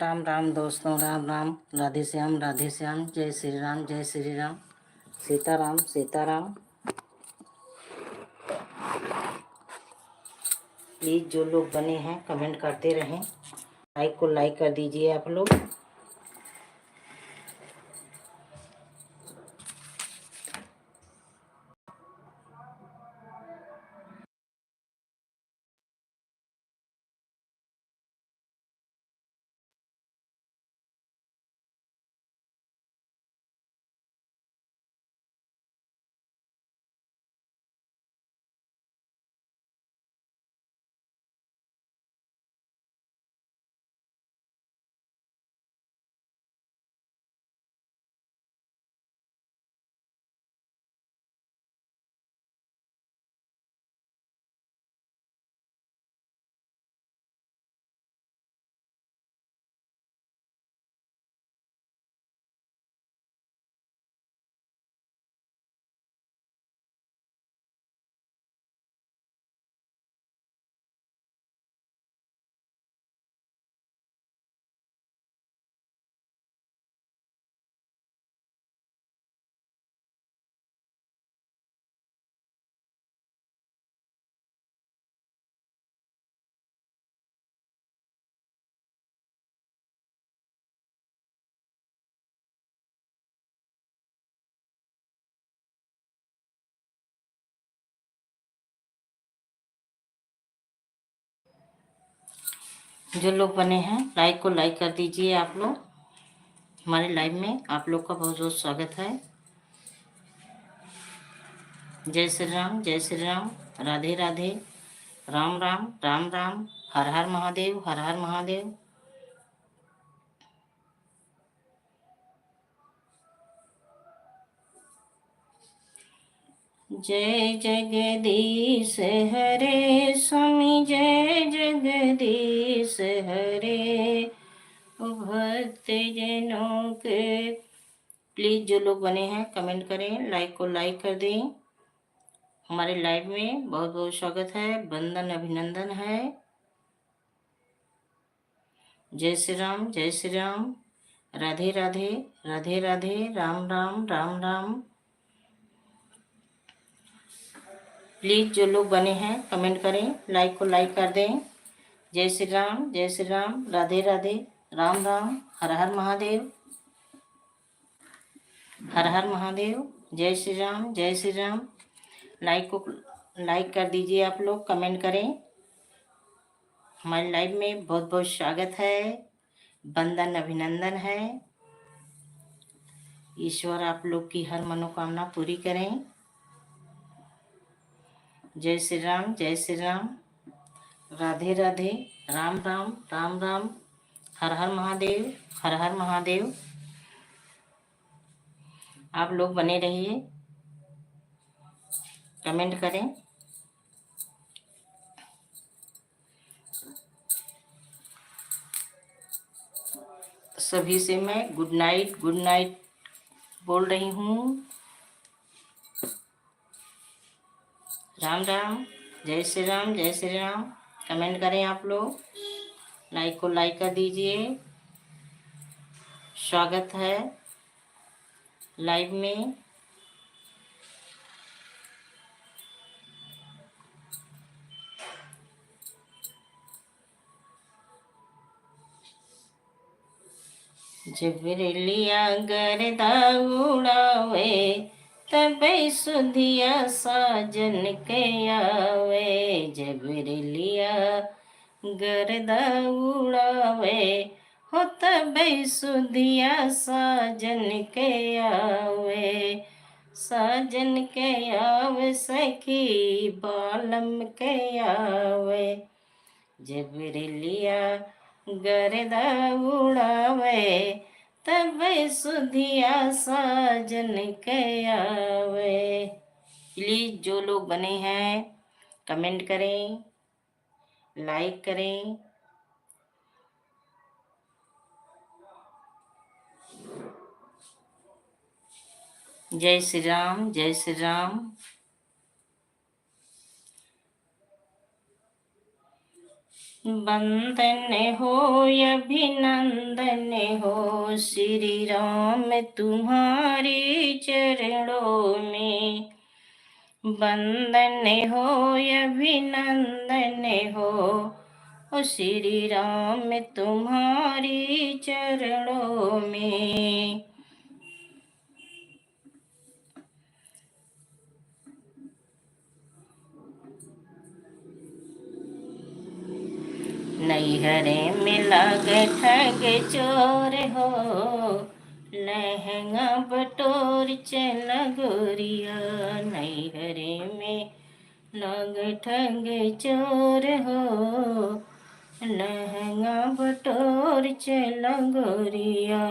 राम राम दोस्तों, राम राम, राधे श्याम राधे श्याम, जय श्री राम जय श्री राम, सीताराम सीताराम। प्लीज़ जो लोग बने हैं कमेंट करते रहें, लाइक को लाइक कर दीजिए आप लोग। जो लोग बने हैं लाइक को लाइक कर दीजिए आप लोग। हमारे लाइव में आप लोग का बहुत बहुत स्वागत है। जय श्री राम जय श्री राम, राधे राधे, राम राम राम राम, हर हर महादेव हर हर महादेव। जय जगदीश हरे स्वामी, जय जगदीश हरे। भक्त जनों के प्लीज़ जो लोग बने हैं कमेंट करें, लाइक को लाइक कर दें। हमारे लाइव में बहुत बहुत स्वागत है, वंदन अभिनंदन है। जय श्री राम जय श्री राम, राधे राधे राधे राधे, राम राम राम राम। प्लीज़ जो लोग बने हैं कमेंट करें, लाइक को लाइक कर दें। जय श्री राम जय श्री राम, राधे राधे, राम राम, हर हर महादेव हर हर महादेव। जय श्री राम जय श्री राम। लाइक को लाइक कर दीजिए आप लोग, कमेंट करें। हमारे लाइव में बहुत बहुत स्वागत है, वंदन अभिनंदन है। ईश्वर आप लोग की हर मनोकामना पूरी करें। जय श्री राम जय श्री राम, राधे राधे, राम राम राम राम, हर हर महादेव हर हर महादेव। आप लोग बने रहिए, कमेंट करें। सभी से मैं गुड नाइट बोल रही हूँ। राम राम, जय श्री राम जय श्री राम। कमेंट करें आप लोग, लाइक को लाइक कर दीजिए। स्वागत है लाइव में। जबरेलिया गरदा उड़ावे, तबै सुधिया साजन के आवे। जबरेलिया गरदा उड़ावे, हो तबै सुधिया साजन के आवे। साजन के आवे सखी बालम के आवे। जबरेलिया गरदा उड़ावे, तब सुधिया साजन के आवे। प्लीज़ जो लोग बने हैं कमेंट करें, लाइक करें। जय श्री राम जय श्री राम। वंदन हो अभिनंदन हो श्री राम तुम्हारे चरणों में। वंदन हो अभिनंदन हो ओ श्री राम तुम्हारी चरणों में। नैहरे में लग ठग चोर हो लहंगा बटोर चल गोरिया। नैहरे में लग ठग चोर हो लहंगा बटोर चल गोरिया।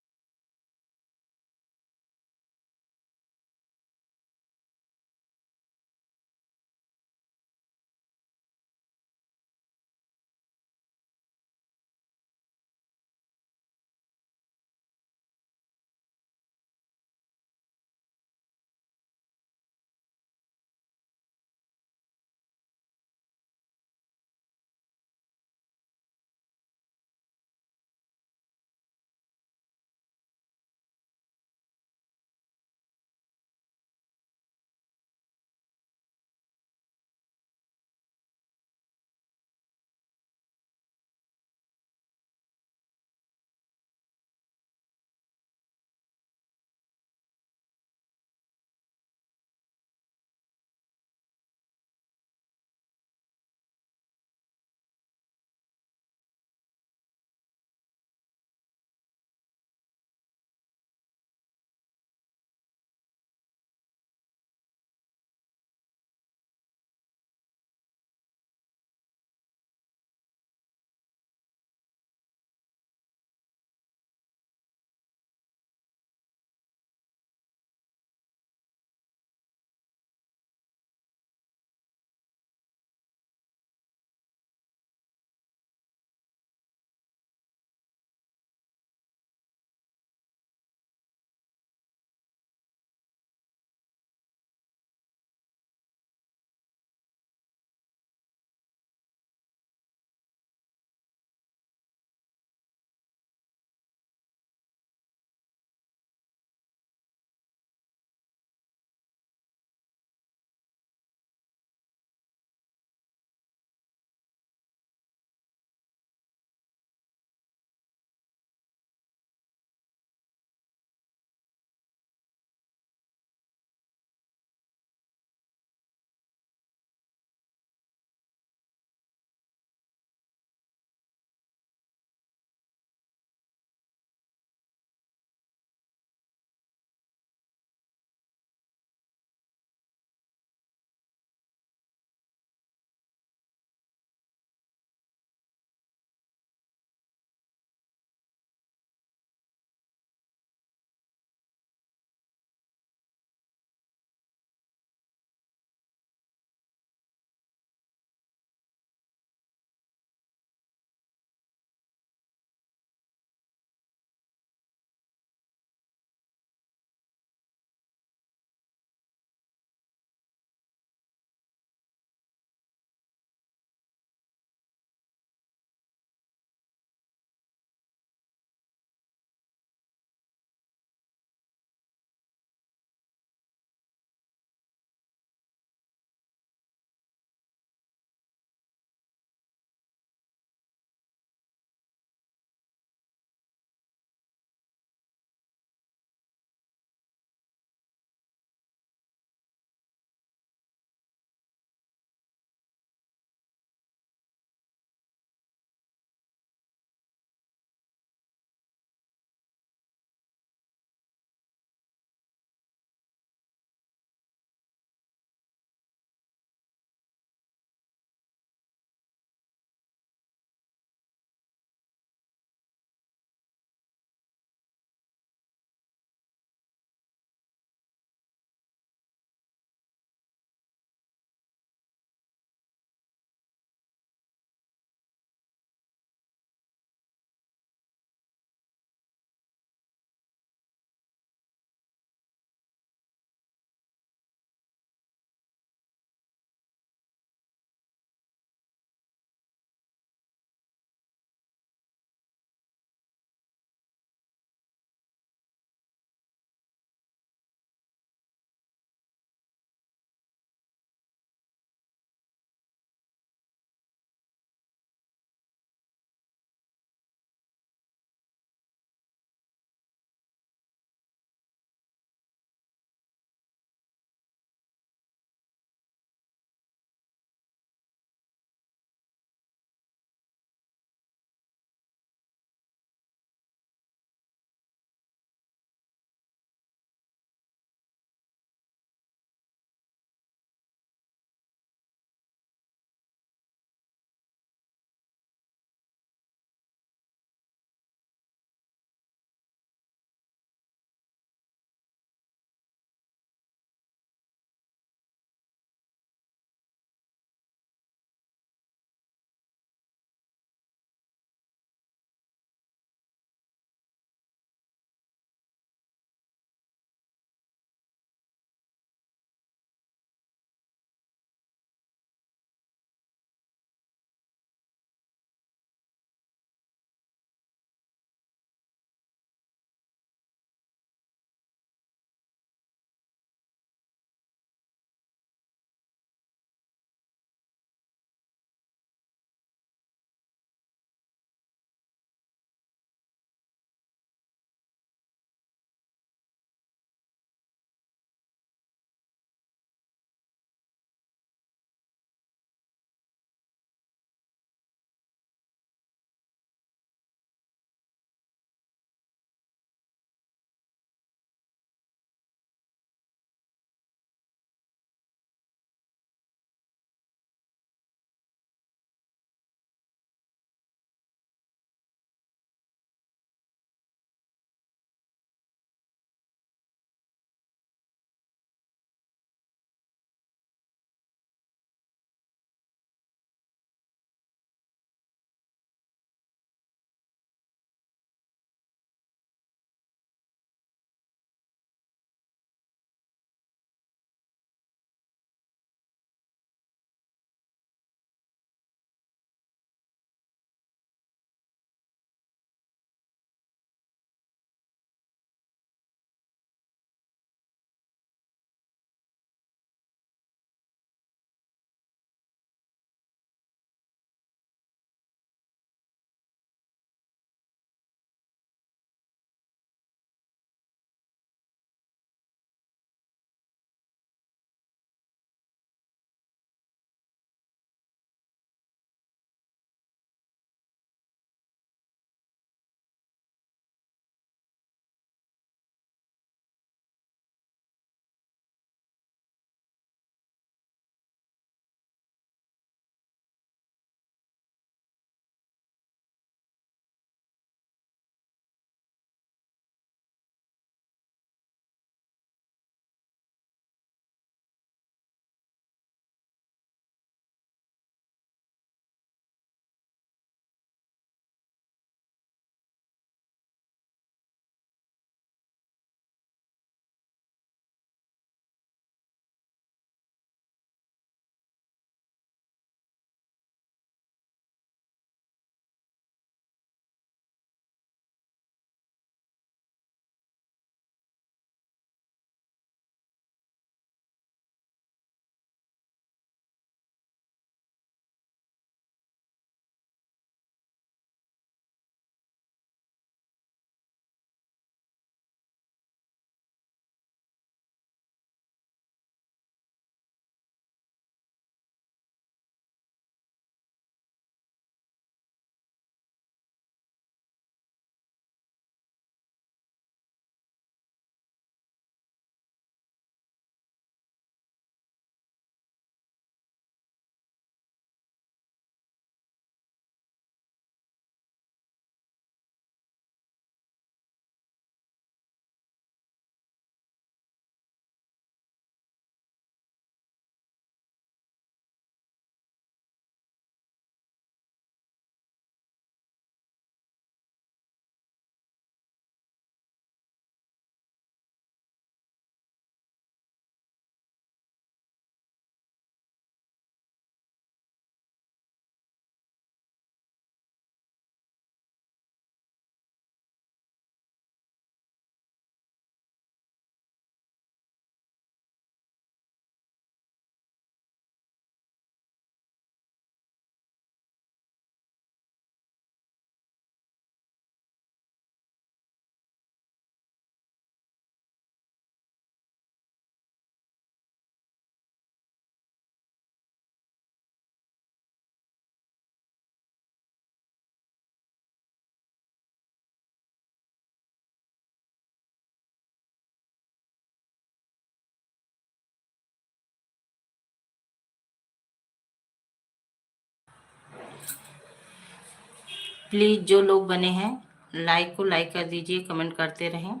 प्लीज़ जो लोग बने हैं लाइक को लाइक कर दीजिए, कमेंट करते रहें।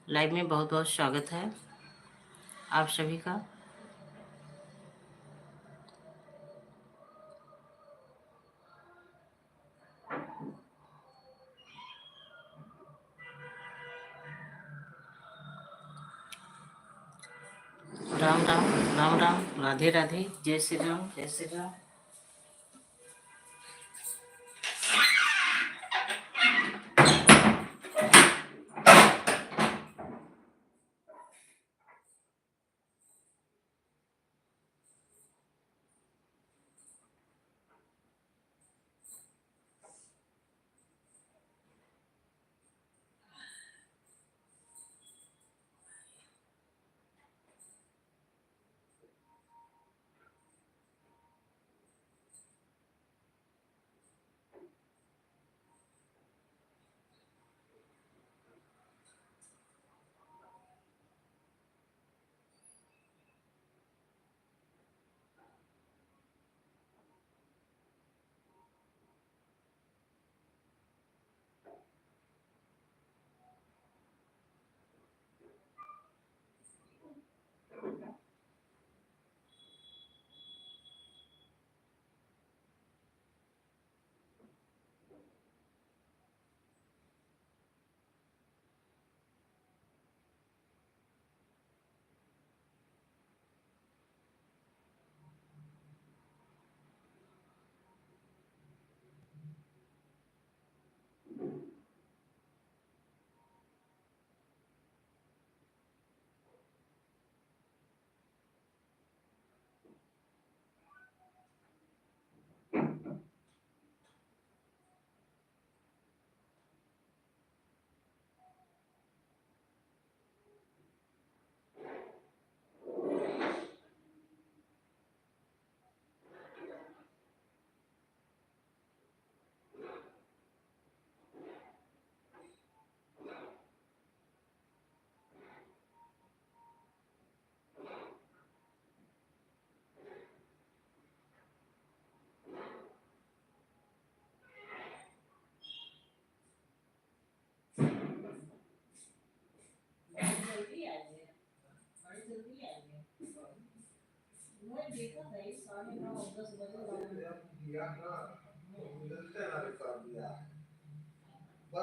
लाइव में बहुत बहुत स्वागत है आप सभी का। राम राम, राम राम, राधे राधे, जय श्री राम, जय श्री राम।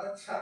अच्छा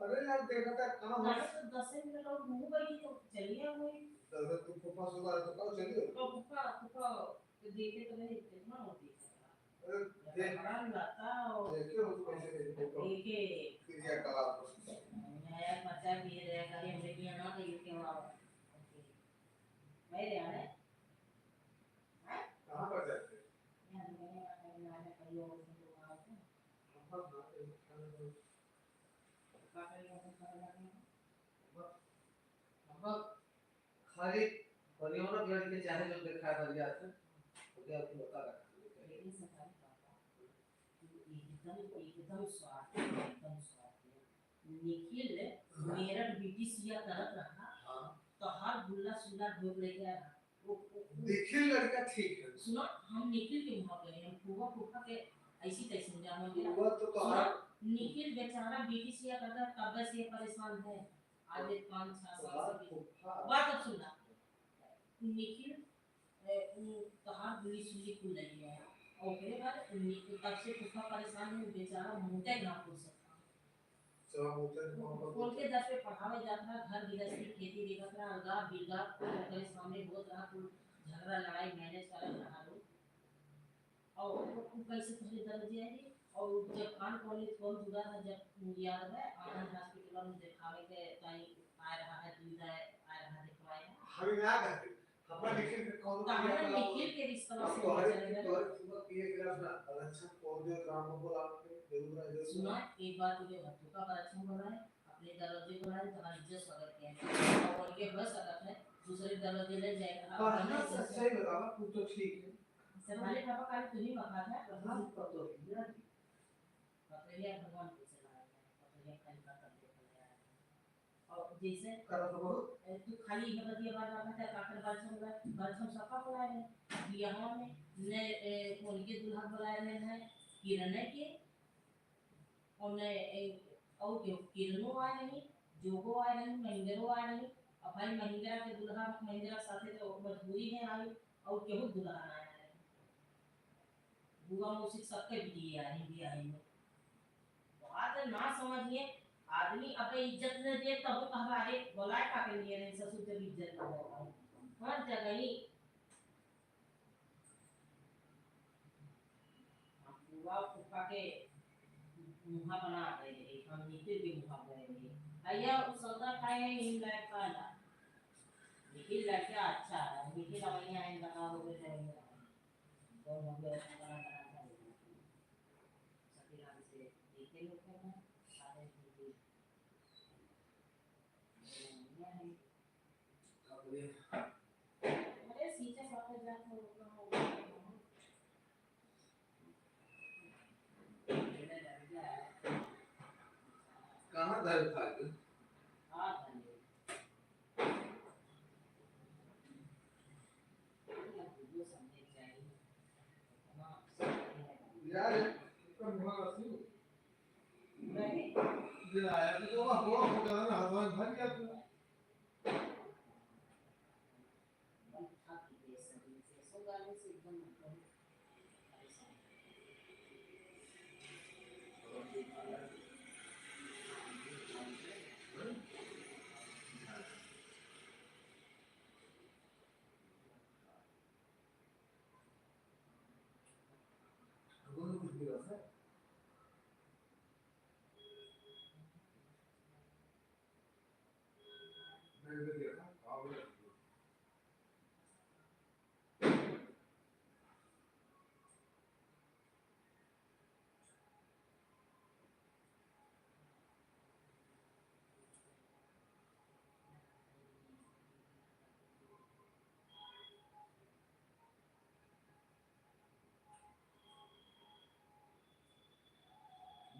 अरे यार देखा था काम है तो 10 मिनट और घूम गई तो चलिए वही दादा तुम पापा से बात तो करो चलिए पापा पापा देखे तो नहीं कितना होती है देख बड़ा लाता और देखिए वो कैसे देखो देखे क्रिया कलाप मैं बच्चा भी रह करे हमने किया ना तो ये क्यों आओ मैं रे आने कहां पर जाते हैं मैं कहीं और से लोग आओ हम खाली परिवार लड़के चाहे जो देखा बढ़िया से तो क्या आपको बता रहा लेकिन सरकारी पापा एकदम स्वार्थ निखिल मेरठ बीटीसीया तरफ रहा हां तो हर गुल्ला सुल्ला ढोक लेके आ निखिल लड़का ठीक है सुनो हम निखिल के वहां गए हम फूफा फूफा के ऐसी तैसी जाम हो गया तो निखिल बेचारा बीटीसीया करता कब से परेशान है आज 5-6 साल से बात अब सुनना निखिल कहाँ गुली सुली खुल रही है और फिर बात तब से उसका परेशान है बेचारा मुंह ना खोल सकता खोल के 10 पे पढ़ावे जाता है घर गृहस्थी खेती देखत रहा अलगा बिल्गा ओकरे सामने बहुत रहा कुल झगड़ा लड़ाई मैनेज करत रहा लोग और वो कैसे पहले दर्जे आएगी और जब कान कॉलेज कौन जुड़ा था जब याद है आनंद हॉस्पिटल में दिखावे के टाइम आ रहा है दुविधा आ रहा दिखवाए हमें याद है हमारा निखिल के कौन तो हमने निखिल के रिश्ता से चले गए तो ये ग्राफ ना अच्छा कौन जो ग्राम को आपने जरूर है सुना एक बार तुझे हत्या का अच्छा बोला है अपने दरवाजे को है तुम्हारी इज्जत स्वागत किया और के बस सकता है दूसरे दरवाजे ले जाएगा हां सही बतावा कुछ तो ठीक है सर वाले पापा काल तुम्ही बघा था हां पतो है पतरिया भगवान को चलाया पतरिया खाली का कर दे और जैसे करो तो तू खाली है बदिया बार बार का काकर बाल छम सफा बुलाए हैं यहाँ में ने उनके दुल्हा बुलाए हैं किरण के और ने और के किरणों आए नहीं जोगो आए नहीं महिंद्रो आए नहीं अब भाई महिंद्रा के दुल्हा महिंद्रा साथे तो मजबूरी में आई और केहू दुल्हा आए बुआ मुझसे सबके भी आए हिंदी आए बात ना समझिए आदमी अपने इज्जत न दे तब हमारे बोलाए का के लिए नहीं ससुर जब इज्जत ना हो हर जगह ही बुआ फूफा के मुहा बना रहे हम नीचे भी मुहा गए भैया उस सौदा खाए इन लाइफ का ना निखिल लड़के अच्छा है निखिल हमारे इन लगा हो गए जाएंगे तो हम लोग बना बना सभी नाम से देखे लोग हैं सारे अरे सीधे साथ जाते हो कहाँ दर्द था हाँ यार कम हुआ सी नहीं ये आया तो वो होगा ना हवा भर गया तू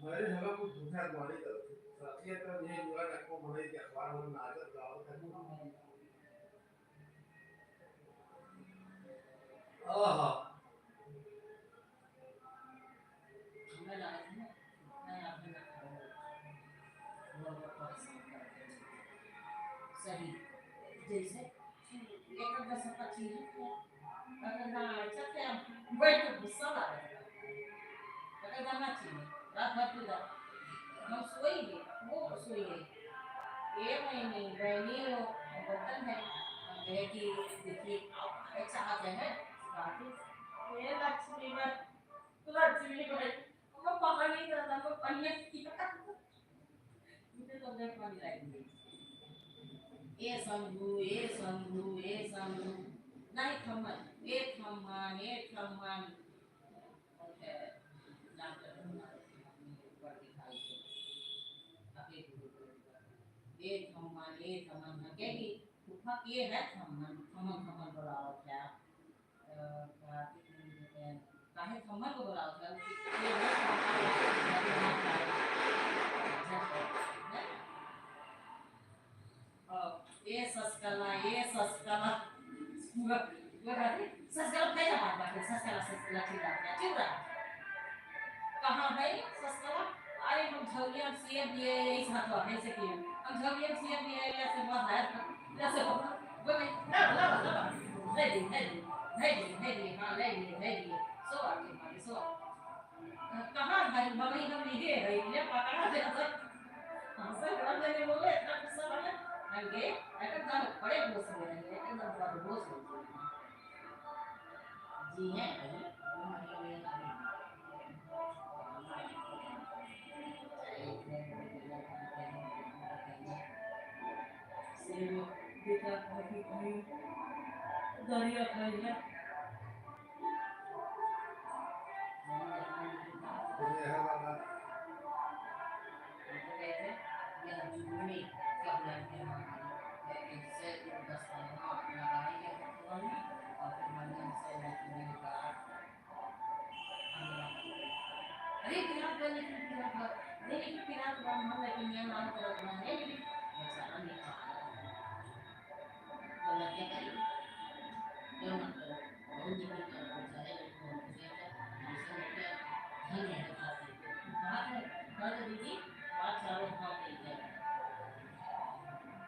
मेरे हवा को दूसरा मारी करते साथिया का ये जुआ को मने के अखबार में नाजर गाओ था आहा हमें लगा था मैं अपने सही जैसे एक बस पची अगर ना चलते हम बैठ के गुस्सा आ रहा है अगर जाना चाहिए रात भर पूरा हम सोई गए वो सोई गए ये महीने बहनी हो बर्तन है हम कहे कि देखिए आप चाहते हैं बाकी ये लक्ष्मी बट लक्ष्मी बट हम पकड़ नहीं करता हम पन्ने किया मुझे तो देख पानी लगी ये संभू नहीं थम्मन ओके डॉक्टर ऊपर दिखाई अभी ये थम्मन है क्या कि फूफा ये है थम्मन थम्मन थम्मन बोला होता है काहे थम्मन को बोला होता है ये ये सस्कला पूरा पूरा सस्कला कैसा बात बात है सस्कला चिड़ा कहाँ है सस्कला अरे हम झौलिया सीएम दिए इस हाथ वाले से किए हम झौलिया सीएम दिए ऐसे बात है जैसे वो ला ला ला ला ले ली हाँ ले ली सो आके कहाँ भाई मम्मी हम लीजिए भाई ले पकड़ा दे सब हमसे बड़ा देने बोले इतना गुस्सा वाला आगे एकदम बड़े बोस हो रहे हैं एकदम बड़ा बोस हो जी हैं भाई देखा कॉफी खाई दरिया खाई अरे पिरात बनी पिरात नहीं पिरात बन हम लेकिन ये मान कर रखना है बेचारा नहीं तो लगे करी क्यों मत करो बहुत जिक्र कर बेचारे लोग को जैसे क्या धन है बात है बात दीदी बात चारों हाथ दे दे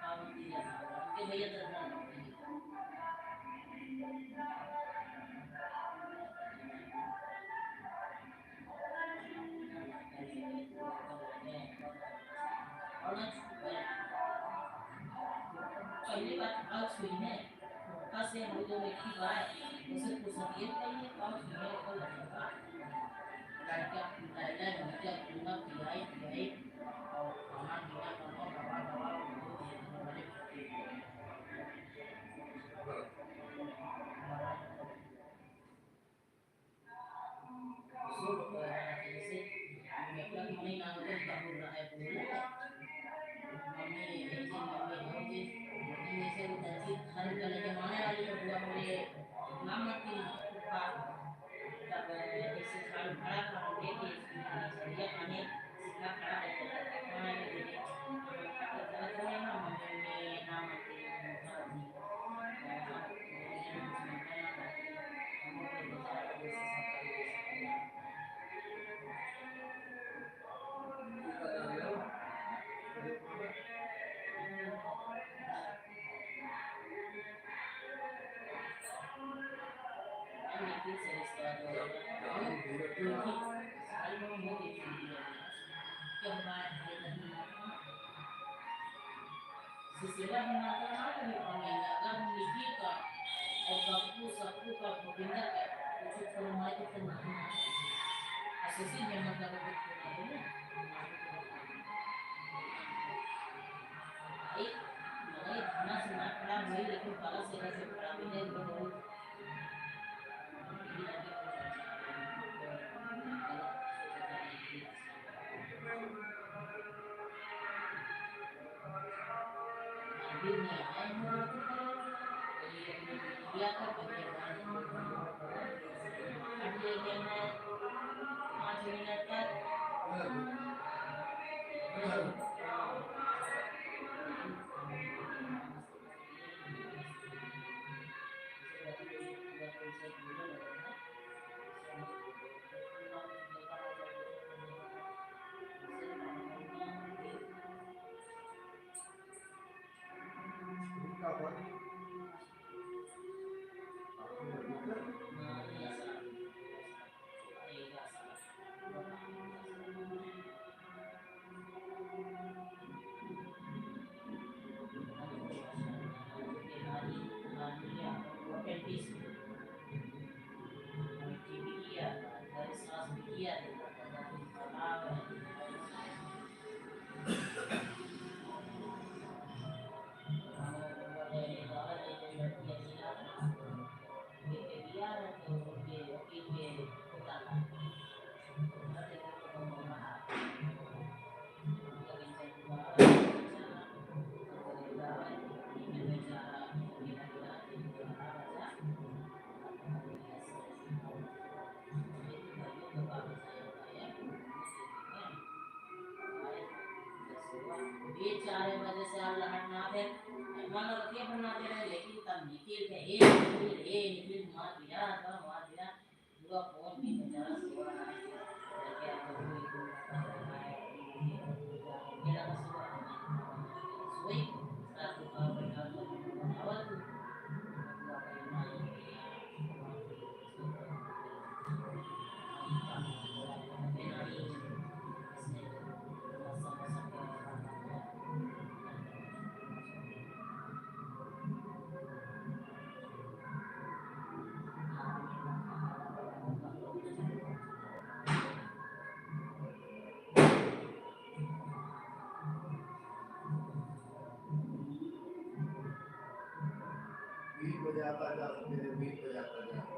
आप दीजिए के भैया तरह और पहली बात आज हुई है से हम जो व्यक्ति बाय उसे कुछ ये कहिए और मेरे को लगेगा लड़का लड़का लड़का पूरा पियाई और खाना पीना करना दवा दवा बड़े सो जैसे मतलब मनी नाम के बोल रहा है बोल मम्मी ऐसी मम्मी जैसे उदासी हर गले के माने वाली तो हुआ बोले नाम मत की तब ऐसे खड़ा खड़ा लेके सरिया खाने सीधा खड़ा रहता खाना के लिए तो ना मम्मी नाम मत की सेवा माता ना कभी पाएंगे अगर हम निकी का और गप्पू सप्पू का गोविंदा का कुछ फरमाए तो फिर नहीं असोसी में मतलब एक लड़ाई खाना से ना खड़ा हुई लेकिन बाला सेवा से खड़ा हुई है बहुत ये 4 बजे से अल्लाह हटना है मानो के बनाते रहे लेकिन तब निकल के निकल मार दिया पूरा फोन भी बेचारा सो रहा है क्या करूं मेरा सोई रात को बैठा आवाज जाता जाता मेरे बीच पे जाता जाता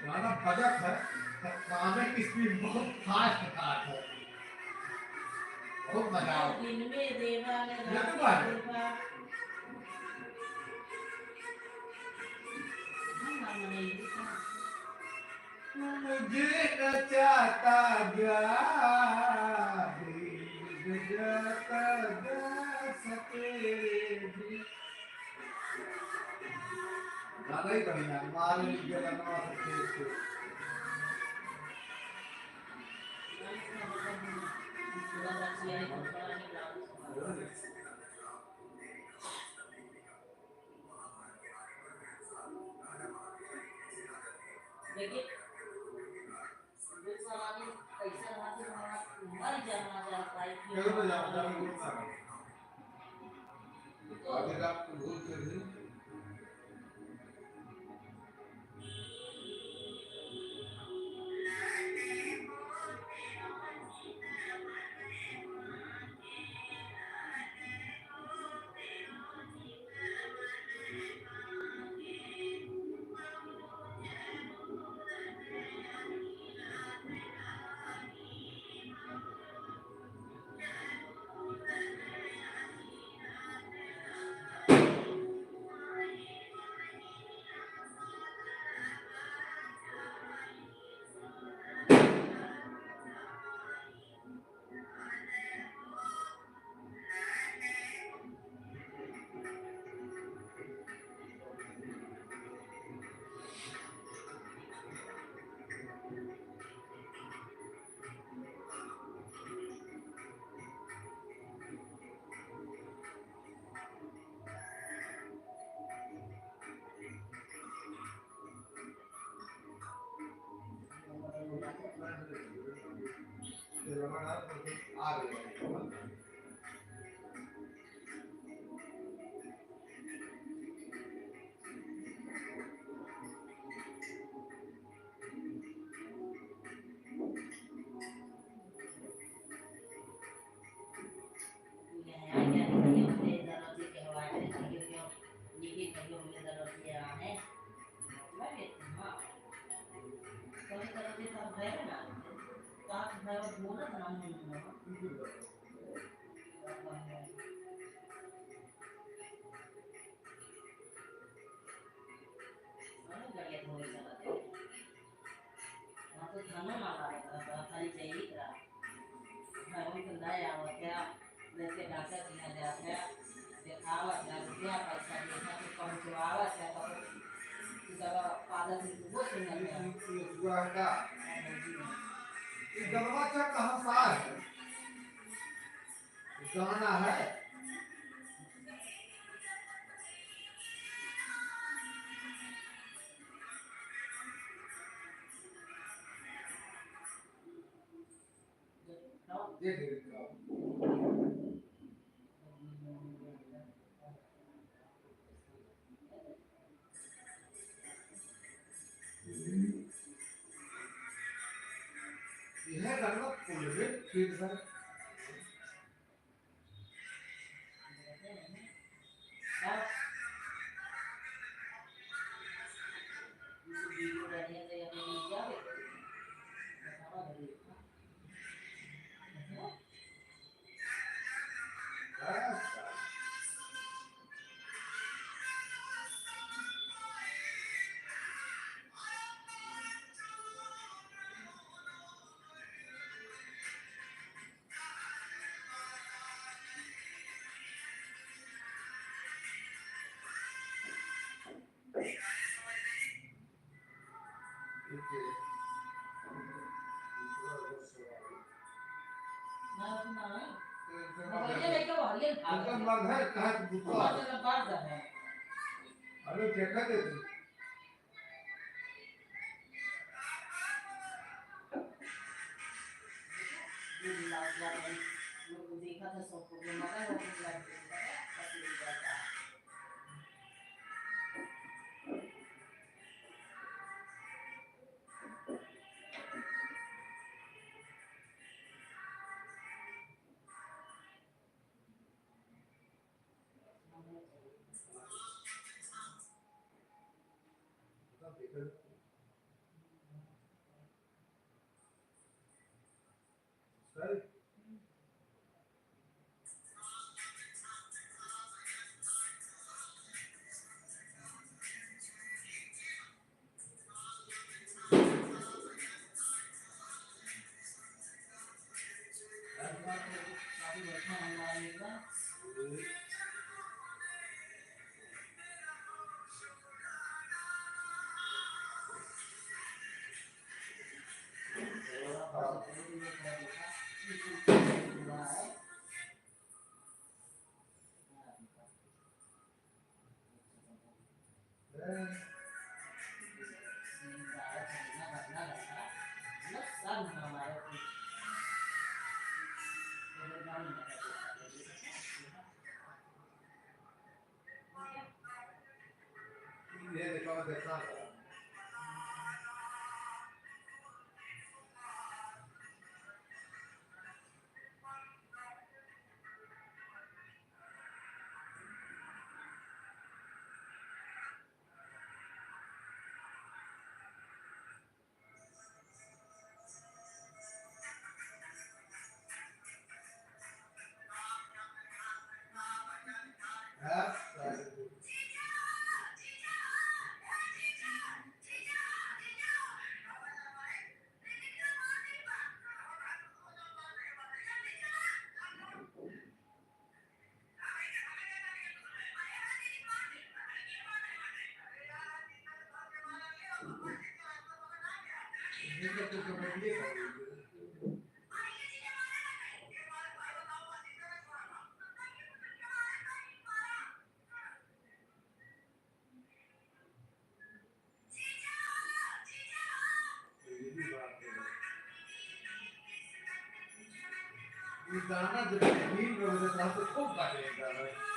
गाना भजक है, गाने की स्पीड बहुत फास्ट था, बहुत मजा आओ। मुझे नचाता जाता जा सके गाना ही बढ़िया माल जगन्नाथ सकते ये गलवा क्या कहाँ सा है? गाना है। ये देखो। यह गाना फुल में फिर सर अंकल मग है कहाँ की बुआ? अरे देखा दे तू। सर ये देखो देखना है। गाना जब बीट में बजता है तो खूब गाते हैं।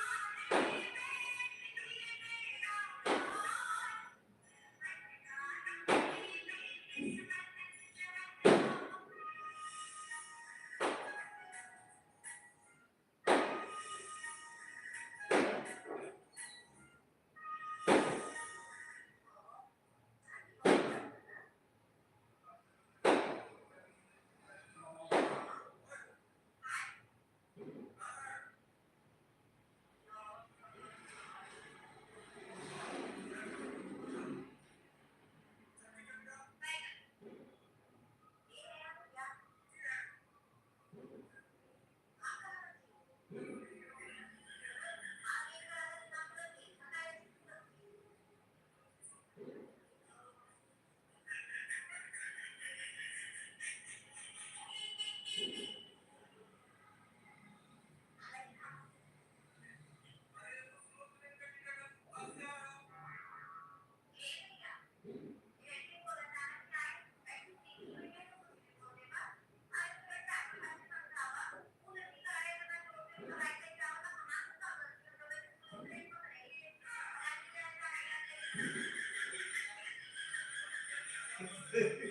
अरे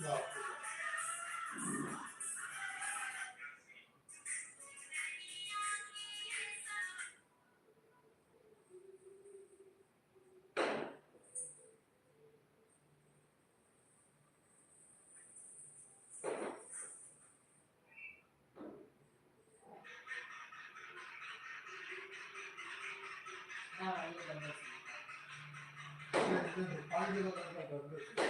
बाप रे। पानी देखो करना कर।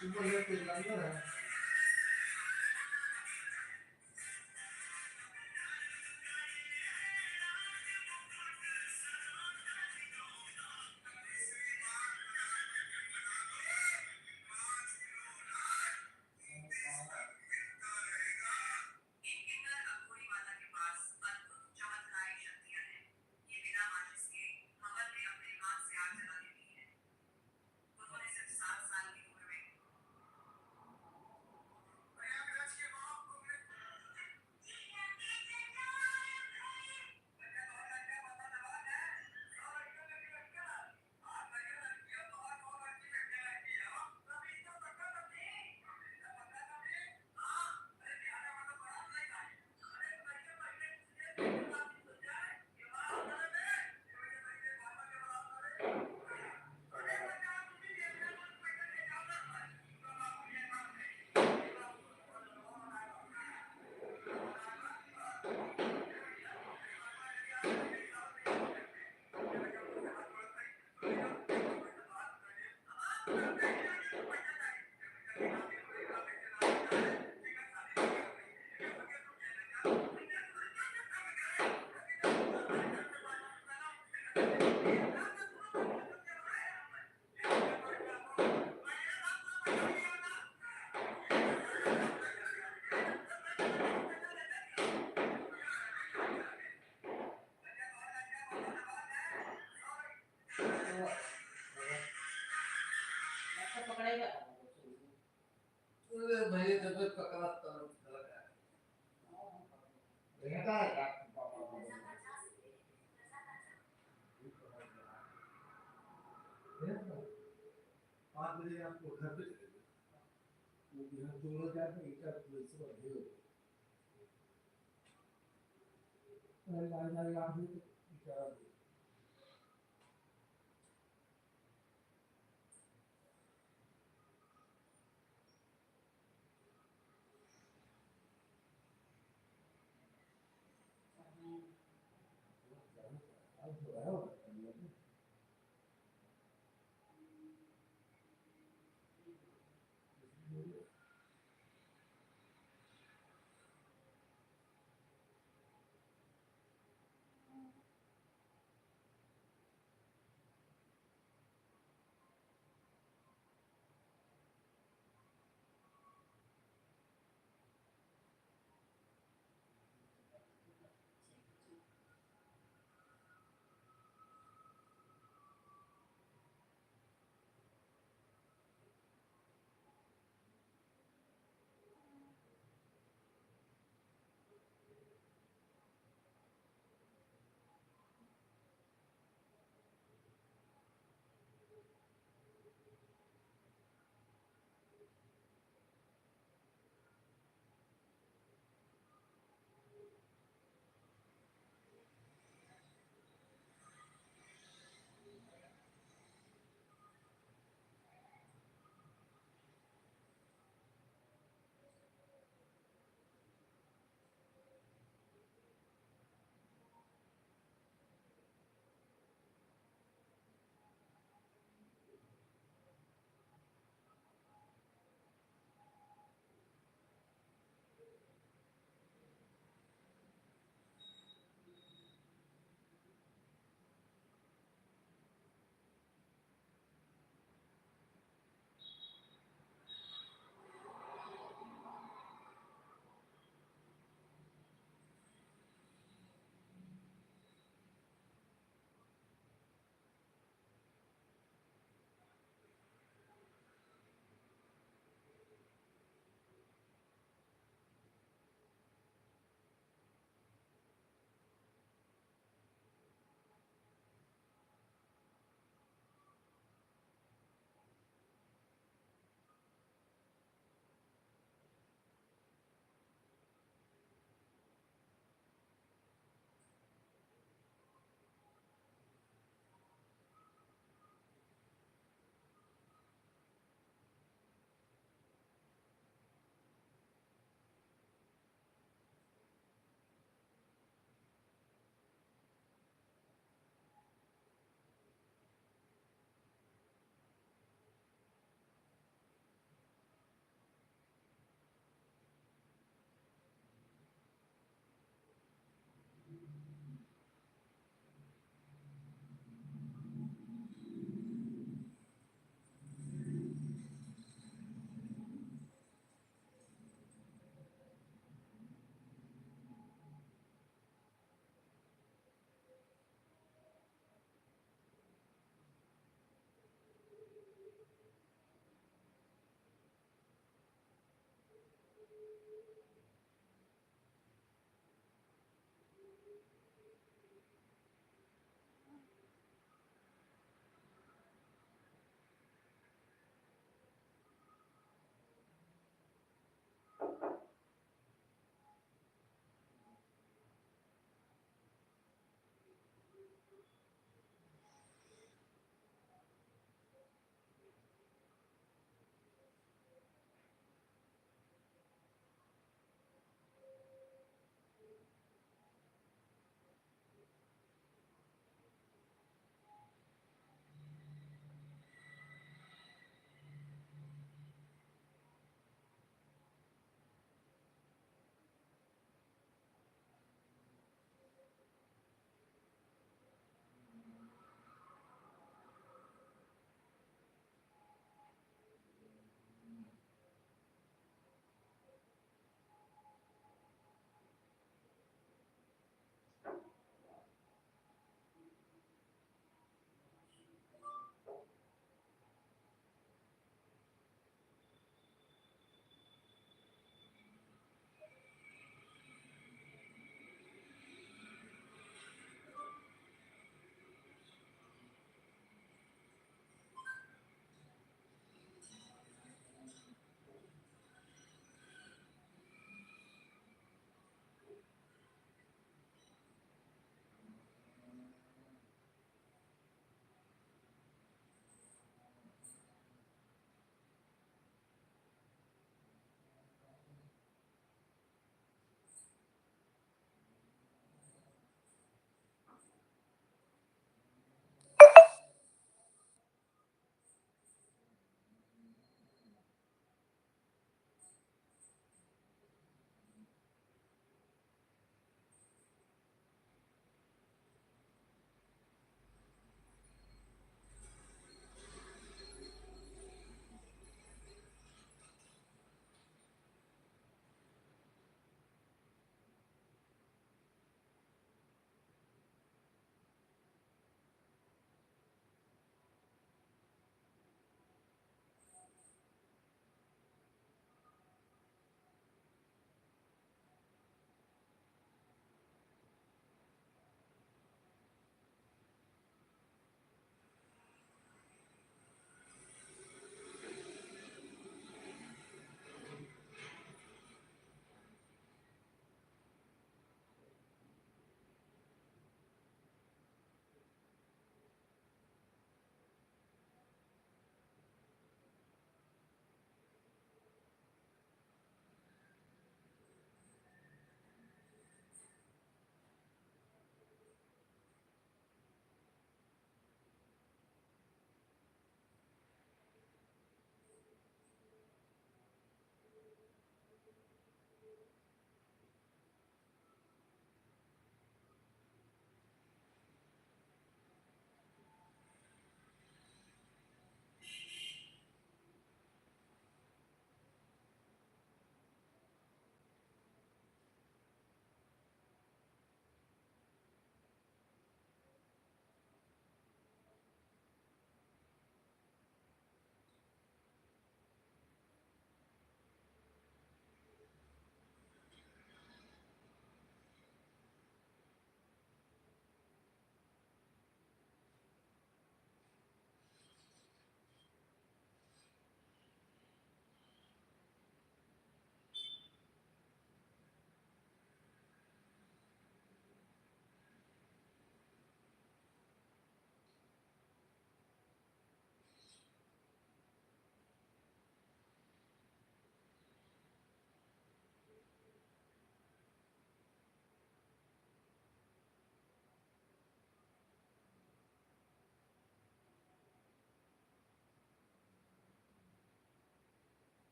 सुबह से लंगर है। अरे भाई तबीयत पकड़ा तो रहता है 5 बजे आपको घर पे चले वो यहाँ जोड़ो जाते हैं क्या पुलिस को भेज दो अरे लाइन आप भी क्या अब